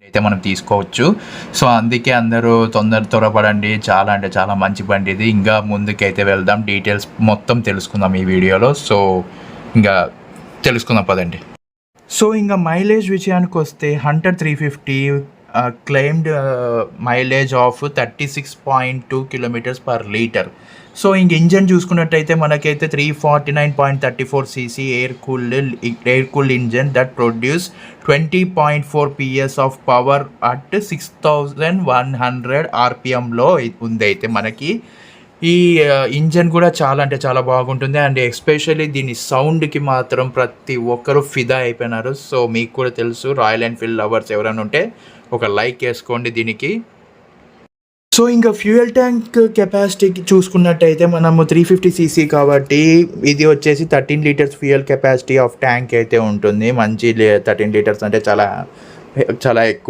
అయితే మనం తీసుకోవచ్చు. సో అందుకే అందరూ త్వరపడండి. చాలా అంటే చాలా మంచి బండి ఇది. ఇంకా ముందుకైతే వెళ్దాం. డీటెయిల్స్ మొత్తం తెలుసుకుందాం ఈ వీడియోలో. సో ఇంకా తెలుసుకుందాం పదండి. సో ఇంకా మైలేజ్ విషయానికి వస్తే హంటర్ 350 క్లెయిమ్డ్ మైలేజ్ ఆఫ్ 36.2 km/లీటర్. సో ఇంక ఇంజన్ చూసుకున్నట్టయితే మనకైతే 349.34 cc air cooled engine that produce 20.4 PS of power at 6100 RPMలో ఉంది. అయితే మనకి ఈ ఇంజన్ కూడా చాలా అంటే చాలా బాగుంటుంది. అండ్ ఎస్పెషల్లీ దీని సౌండ్కి మాత్రం ప్రతి ఒక్కరు ఫిదా అయిపోయినారు. సో మీకు కూడా తెలుసు, రాయల్ ఎన్ఫీల్డ్ లవర్స్ ఎవరైనా ఉంటే ఒక లైక్ వేసుకోండి దీనికి. సో ఇంకా ఫ్యూయల్ ట్యాంక్ కెపాసిటీకి చూసుకున్నట్టయితే మనము 350 cc కాబట్టి ఇది వచ్చేసి 13 litres fuel capacity of tank అయితే ఉంటుంది. మంచి 13 లీటర్స్ అంటే చాలా చాలా ఎక్కువ.